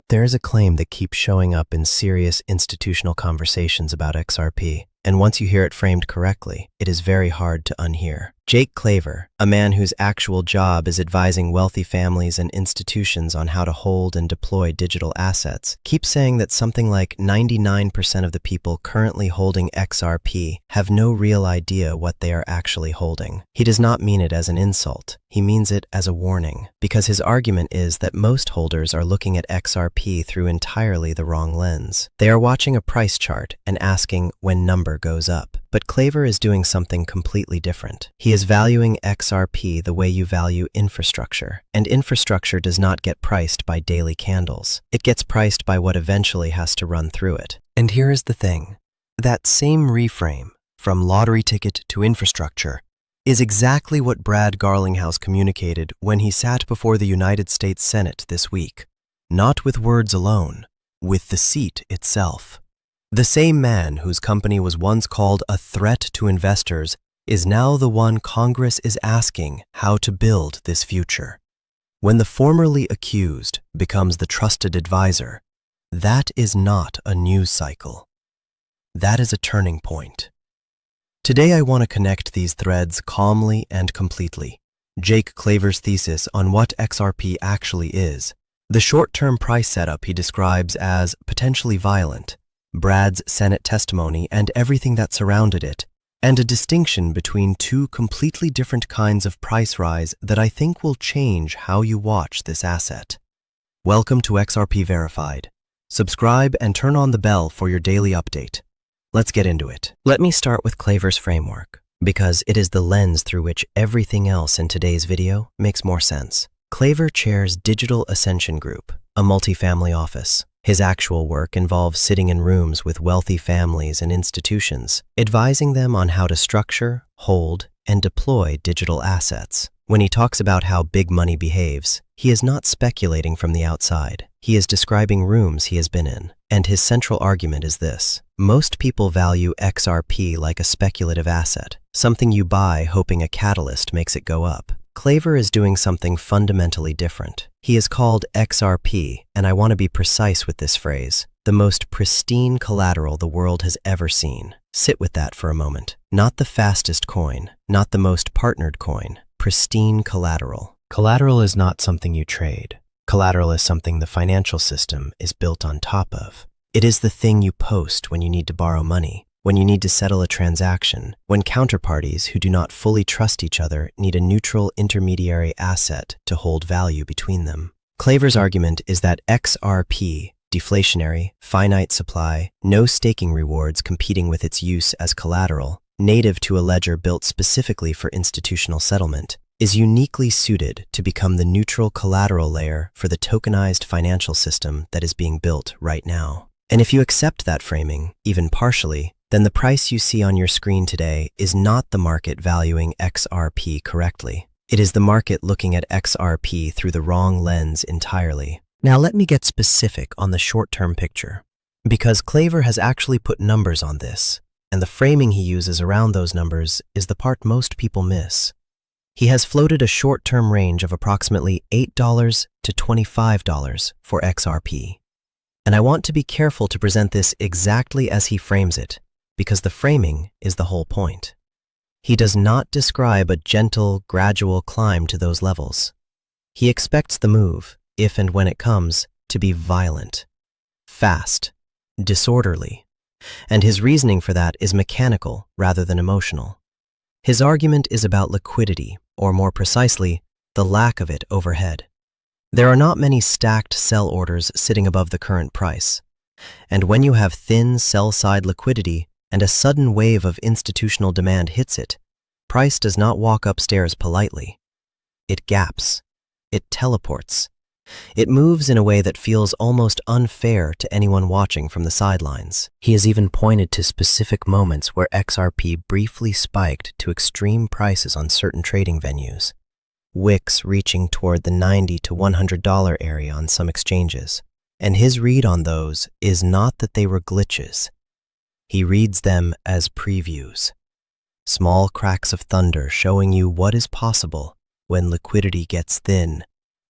There is a claim that keeps showing up in serious institutional conversations about XRP, and once you hear it framed correctly, it is very hard to unhear. Jake Claver, a man whose actual job is advising wealthy families and institutions on how to hold and deploy digital assets, keeps saying that something like 99% of the people currently holding XRP have no real idea what they are actually holding. He does not mean it as an insult. He means it as a warning, because his argument is that most holders are looking at XRP through entirely the wrong lens. They are watching a price chart and asking when number goes up. But Claver is doing something completely different. He is valuing XRP the way you value infrastructure, and infrastructure does not get priced by daily candles. It gets priced by what eventually has to run through it. And here is the thing. That same reframe, from lottery ticket to infrastructure, is exactly what Brad Garlinghouse communicated when he sat before the United States Senate this week. Not with words alone, with the seat itself. The same man whose company was once called a threat to investors is now the one Congress is asking how to build this future. When the formerly accused becomes the trusted advisor, that is not a news cycle. That is a turning point. Today I want to connect these threads calmly and completely. Jake Claver's thesis on what XRP actually is, the short-term price setup he describes as potentially violent, Brad's Senate testimony and everything that surrounded it, and a distinction between two completely different kinds of price rise that I think will change how you watch this asset. Welcome to XRP Verified. Subscribe and turn on the bell for your daily update. Let's get into it. Let me start with Claver's framework, because it is the lens through which everything else in today's video makes more sense. Claver chairs Digital Ascension Group, a multifamily office. His actual work involves sitting in rooms with wealthy families and institutions, advising them on how to structure, hold, and deploy digital assets. When he talks about how big money behaves, he is not speculating from the outside. He is describing rooms he has been in, and his central argument is this. Most people value XRP like a speculative asset, something you buy hoping a catalyst makes it go up. Claver is doing something fundamentally different. He is called XRP, and I want to be precise with this phrase, the most pristine collateral the world has ever seen. Sit with that for a moment. Not the fastest coin, not the most partnered coin, pristine collateral. Collateral is not something you trade. Collateral is something the financial system is built on top of. It is the thing you post when you need to borrow money, when you need to settle a transaction, when counterparties who do not fully trust each other need a neutral intermediary asset to hold value between them. Claver's argument is that XRP, deflationary, finite supply, no staking rewards competing with its use as collateral, native to a ledger built specifically for institutional settlement, is uniquely suited to become the neutral collateral layer for the tokenized financial system that is being built right now. And if you accept that framing, even partially, then the price you see on your screen today is not the market valuing XRP correctly. It is the market looking at XRP through the wrong lens entirely. Now let me get specific on the short-term picture, because Claver has actually put numbers on this, and the framing he uses around those numbers is the part most people miss. He has floated a short-term range of approximately $8 to $25 for XRP. And I want to be careful to present this exactly as he frames it, because the framing is the whole point. He does not describe a gentle, gradual climb to those levels. He expects the move, if and when it comes, to be violent, fast, disorderly, and his reasoning for that is mechanical rather than emotional. His argument is about liquidity, or more precisely, the lack of it overhead. There are not many stacked sell orders sitting above the current price, and when you have thin sell-side liquidity, and a sudden wave of institutional demand hits it, price does not walk upstairs politely. It gaps. It teleports. It moves in a way that feels almost unfair to anyone watching from the sidelines. He has even pointed to specific moments where XRP briefly spiked to extreme prices on certain trading venues, wicks reaching toward the $90 to $100 area on some exchanges. And his read on those is not that they were glitches. He reads them as previews, small cracks of thunder showing you what is possible when liquidity gets thin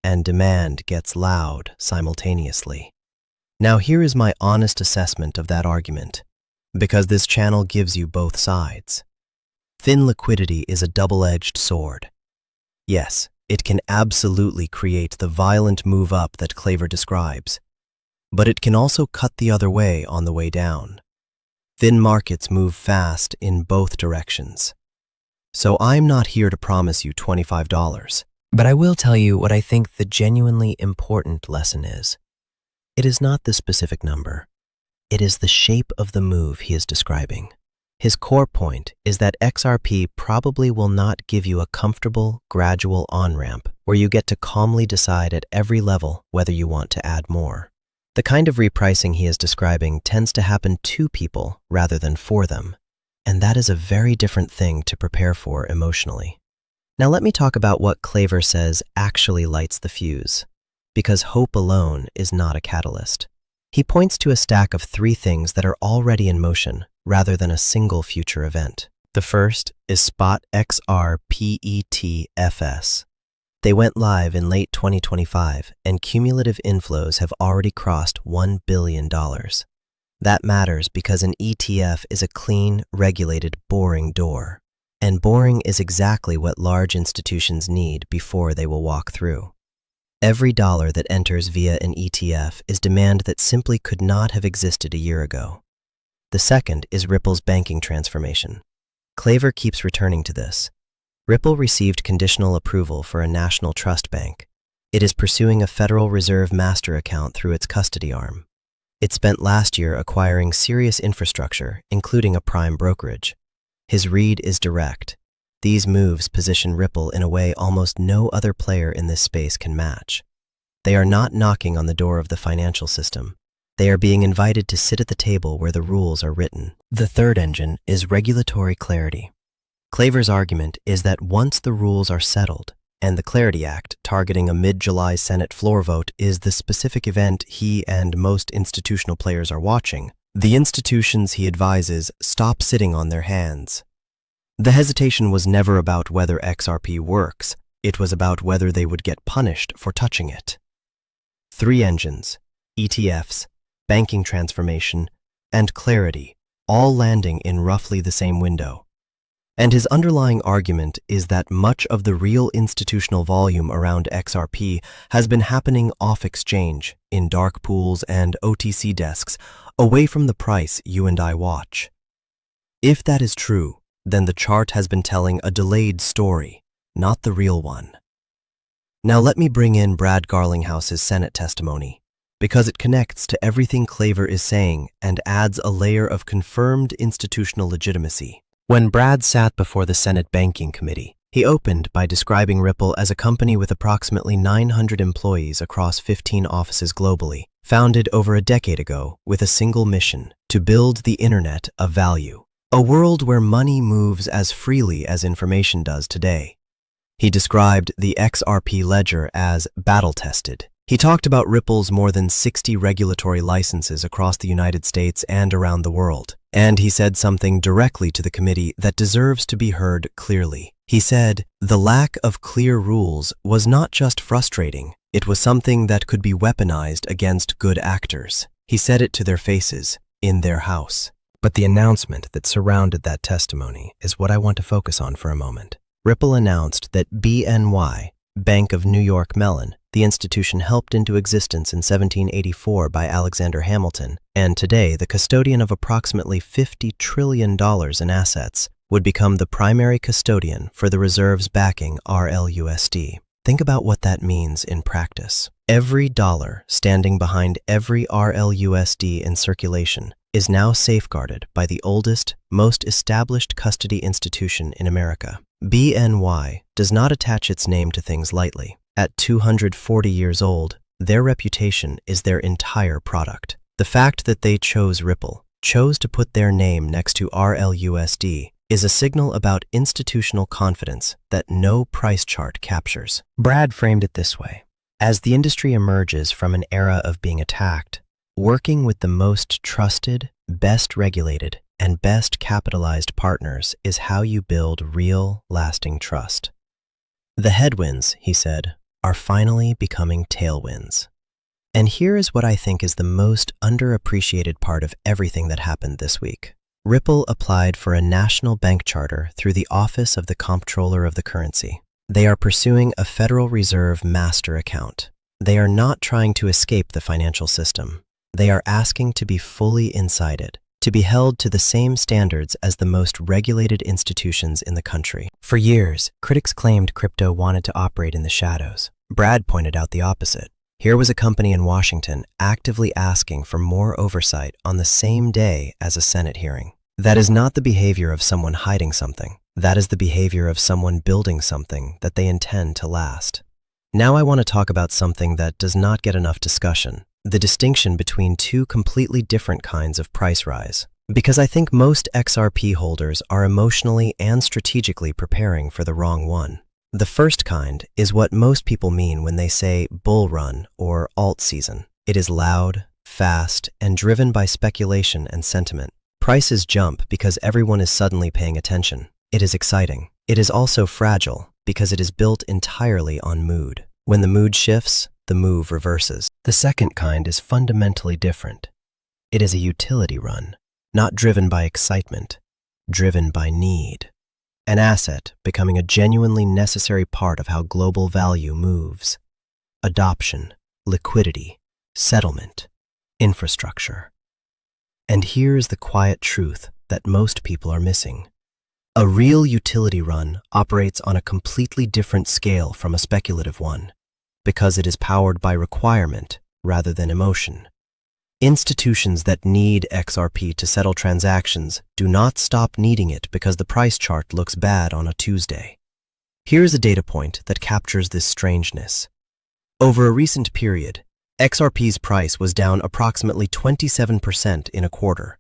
and demand gets loud simultaneously. Now here is my honest assessment of that argument, because this channel gives you both sides. Thin liquidity is a double-edged sword. Yes, it can absolutely create the violent move up that Claver describes, but it can also cut the other way on the way down. Thin markets move fast in both directions. So I'm not here to promise you $25. But I will tell you what I think the genuinely important lesson is. It is not the specific number. It is the shape of the move he is describing. His core point is that XRP probably will not give you a comfortable, gradual on-ramp where you get to calmly decide at every level whether you want to add more. The kind of repricing he is describing tends to happen to people rather than for them, and that is a very different thing to prepare for emotionally. Now let me talk about what Claver says actually lights the fuse, because hope alone is not a catalyst. He points to a stack of 3 things that are already in motion rather than a single future event. The first is Spot XRPETFS. They went live in late 2025, and cumulative inflows have already crossed $1 billion. That matters because an ETF is a clean, regulated, boring door. And boring is exactly what large institutions need before they will walk through. Every dollar that enters via an ETF is demand that simply could not have existed a year ago. The second is Ripple's banking transformation. Claver keeps returning to this. Ripple received conditional approval for a national trust bank. It is pursuing a Federal Reserve master account through its custody arm. It spent last year acquiring serious infrastructure, including a prime brokerage. His read is direct. These moves position Ripple in a way almost no other player in this space can match. They are not knocking on the door of the financial system. They are being invited to sit at the table where the rules are written. The third engine is regulatory clarity. Claver's argument is that once the rules are settled, and the Clarity Act targeting a mid-July Senate floor vote is the specific event he and most institutional players are watching, the institutions he advises stop sitting on their hands. The hesitation was never about whether XRP works, it was about whether they would get punished for touching it. 3 engines, ETFs, banking transformation, and clarity, all landing in roughly the same window. And his underlying argument is that much of the real institutional volume around XRP has been happening off-exchange, in dark pools and OTC desks, away from the price you and I watch. If that is true, then the chart has been telling a delayed story, not the real one. Now let me bring in Brad Garlinghouse's Senate testimony, because it connects to everything Claver is saying and adds a layer of confirmed institutional legitimacy. When Brad sat before the Senate Banking Committee, he opened by describing Ripple as a company with approximately 900 employees across 15 offices globally, founded over a decade ago with a single mission: to build the internet of value, a world where money moves as freely as information does today. He described the XRP ledger as battle-tested. He talked about Ripple's more than 60 regulatory licenses across the United States and around the world. And he said something directly to the committee that deserves to be heard clearly. He said, the lack of clear rules was not just frustrating, it was something that could be weaponized against good actors. He said it to their faces, in their house. But the announcement that surrounded that testimony is what I want to focus on for a moment. Ripple announced that BNY, Bank of New York Mellon, the institution helped into existence in 1784 by Alexander Hamilton, and today the custodian of approximately $50 trillion in assets, would become the primary custodian for the reserves backing RLUSD. Think about what that means in practice. Every dollar standing behind every RLUSD in circulation is now safeguarded by the oldest, most established custody institution in America. BNY does not attach its name to things lightly. At 240 years old, their reputation is their entire product. The fact that they chose Ripple, chose to put their name next to RLUSD, is a signal about institutional confidence that no price chart captures. Brad framed it this way: as the industry emerges from an era of being attacked, working with the most trusted, best regulated, and best capitalized partners is how you build real, lasting trust. The headwinds, he said, are finally becoming tailwinds. And here is what I think is the most underappreciated part of everything that happened this week. Ripple applied for a national bank charter through the Office of the Comptroller of the Currency. They are pursuing a Federal Reserve master account. They are not trying to escape the financial system. They are asking to be fully inside it, to be held to the same standards as the most regulated institutions in the country. For years, critics claimed crypto wanted to operate in the shadows. Brad pointed out the opposite. Here was a company in Washington actively asking for more oversight on the same day as a Senate hearing. That is not the behavior of someone hiding something. That is the behavior of someone building something that they intend to last. Now I want to talk about something that does not get enough discussion: the distinction between two completely different kinds of price rise. Because I think most XRP holders are emotionally and strategically preparing for the wrong one. The first kind is what most people mean when they say bull run or alt season. It is loud, fast, and driven by speculation and sentiment. Prices jump because everyone is suddenly paying attention. It is exciting. It is also fragile because it is built entirely on mood. When the mood shifts, the move reverses. The second kind is fundamentally different. It is a utility run, not driven by excitement, driven by need. An asset becoming a genuinely necessary part of how global value moves. Adoption, liquidity, settlement, infrastructure. And here is the quiet truth that most people are missing. A real utility run operates on a completely different scale from a speculative one, because it is powered by requirement rather than emotion. Institutions that need XRP to settle transactions do not stop needing it because the price chart looks bad on a Tuesday. Here's a data point that captures this strangeness. Over a recent period, XRP's price was down approximately 27% in a quarter,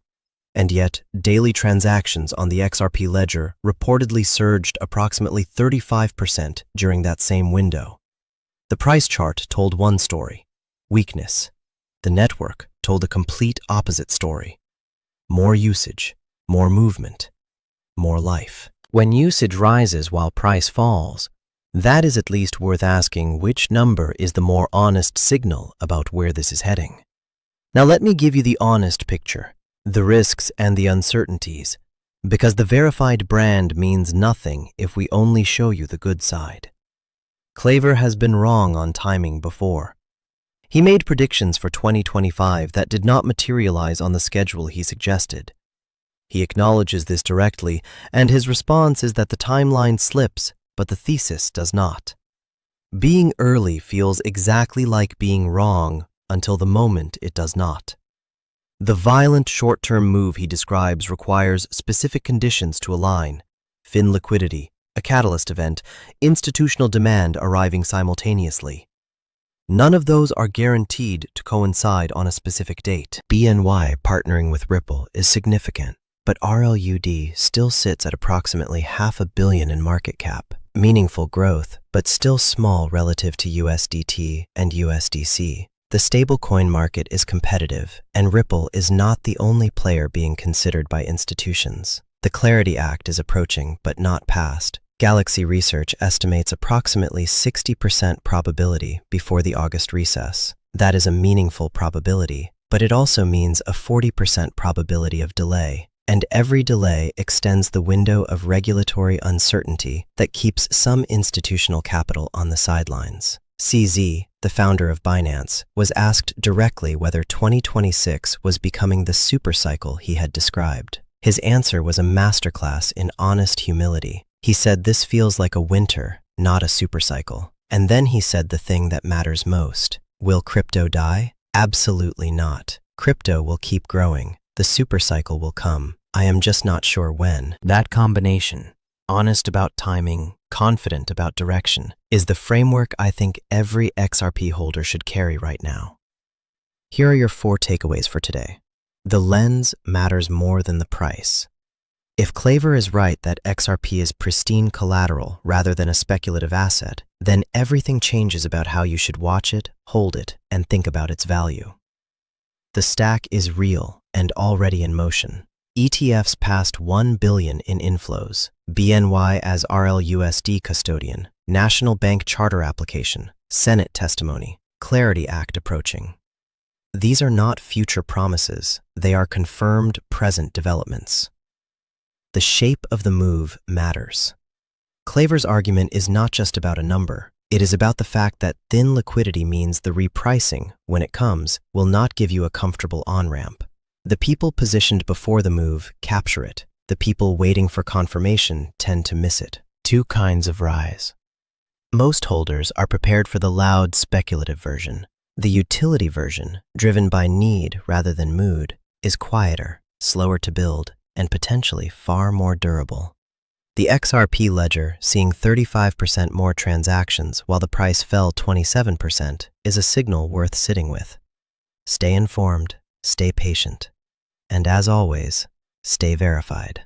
and yet daily transactions on the XRP ledger reportedly surged approximately 35% during that same window. The price chart told one story: weakness. The network told a complete opposite story: more usage, more movement, more life. When usage rises while price falls, that is at least worth asking which number is the more honest signal about where this is heading. Now let me give you the honest picture, the risks and the uncertainties, because the verified brand means nothing if we only show you the good side. Claver has been wrong on timing before. He made predictions for 2025 that did not materialize on the schedule he suggested. He acknowledges this directly, and his response is that the timeline slips, but the thesis does not. Being early feels exactly like being wrong until the moment it does not. The violent short-term move he describes requires specific conditions to align: fin liquidity, a catalyst event, institutional demand arriving simultaneously. None of those are guaranteed to coincide on a specific date. BNY partnering with Ripple is significant, but RLUD still sits at approximately $500 million in market cap. Meaningful growth, but still small relative to USDT and USDC. The stablecoin market is competitive, and Ripple is not the only player being considered by institutions. The Clarity Act is approaching, but not passed. Galaxy Research estimates approximately 60% probability before the August recess. That is a meaningful probability, but it also means a 40% probability of delay. And every delay extends the window of regulatory uncertainty that keeps some institutional capital on the sidelines. CZ, the founder of Binance, was asked directly whether 2026 was becoming the supercycle he had described. His answer was a masterclass in honest humility. He said this feels like a winter, not a supercycle. And then he said the thing that matters most. Will crypto die? Absolutely not. Crypto will keep growing. The supercycle will come. I am just not sure when. That combination, honest about timing, confident about direction, is the framework I think every XRP holder should carry right now. Here are your 4 takeaways for today. The lens matters more than the price. If Claver is right that XRP is pristine collateral rather than a speculative asset, then everything changes about how you should watch it, hold it, and think about its value. The stack is real and already in motion. ETFs passed $1 billion in inflows. BNY as RLUSD custodian. National Bank Charter application. Senate testimony. Clarity Act approaching. These are not future promises, they are confirmed present developments. The shape of the move matters. Claver's argument is not just about a number. It is about the fact that thin liquidity means the repricing, when it comes, will not give you a comfortable on-ramp. The people positioned before the move capture it. The people waiting for confirmation tend to miss it. Two kinds of rise. Most holders are prepared for the loud speculative version. The utility version, driven by need rather than mood, is quieter, slower to build, and potentially far more durable. The XRP ledger, seeing 35% more transactions while the price fell 27%, is a signal worth sitting with. Stay informed, stay patient, and as always, stay verified.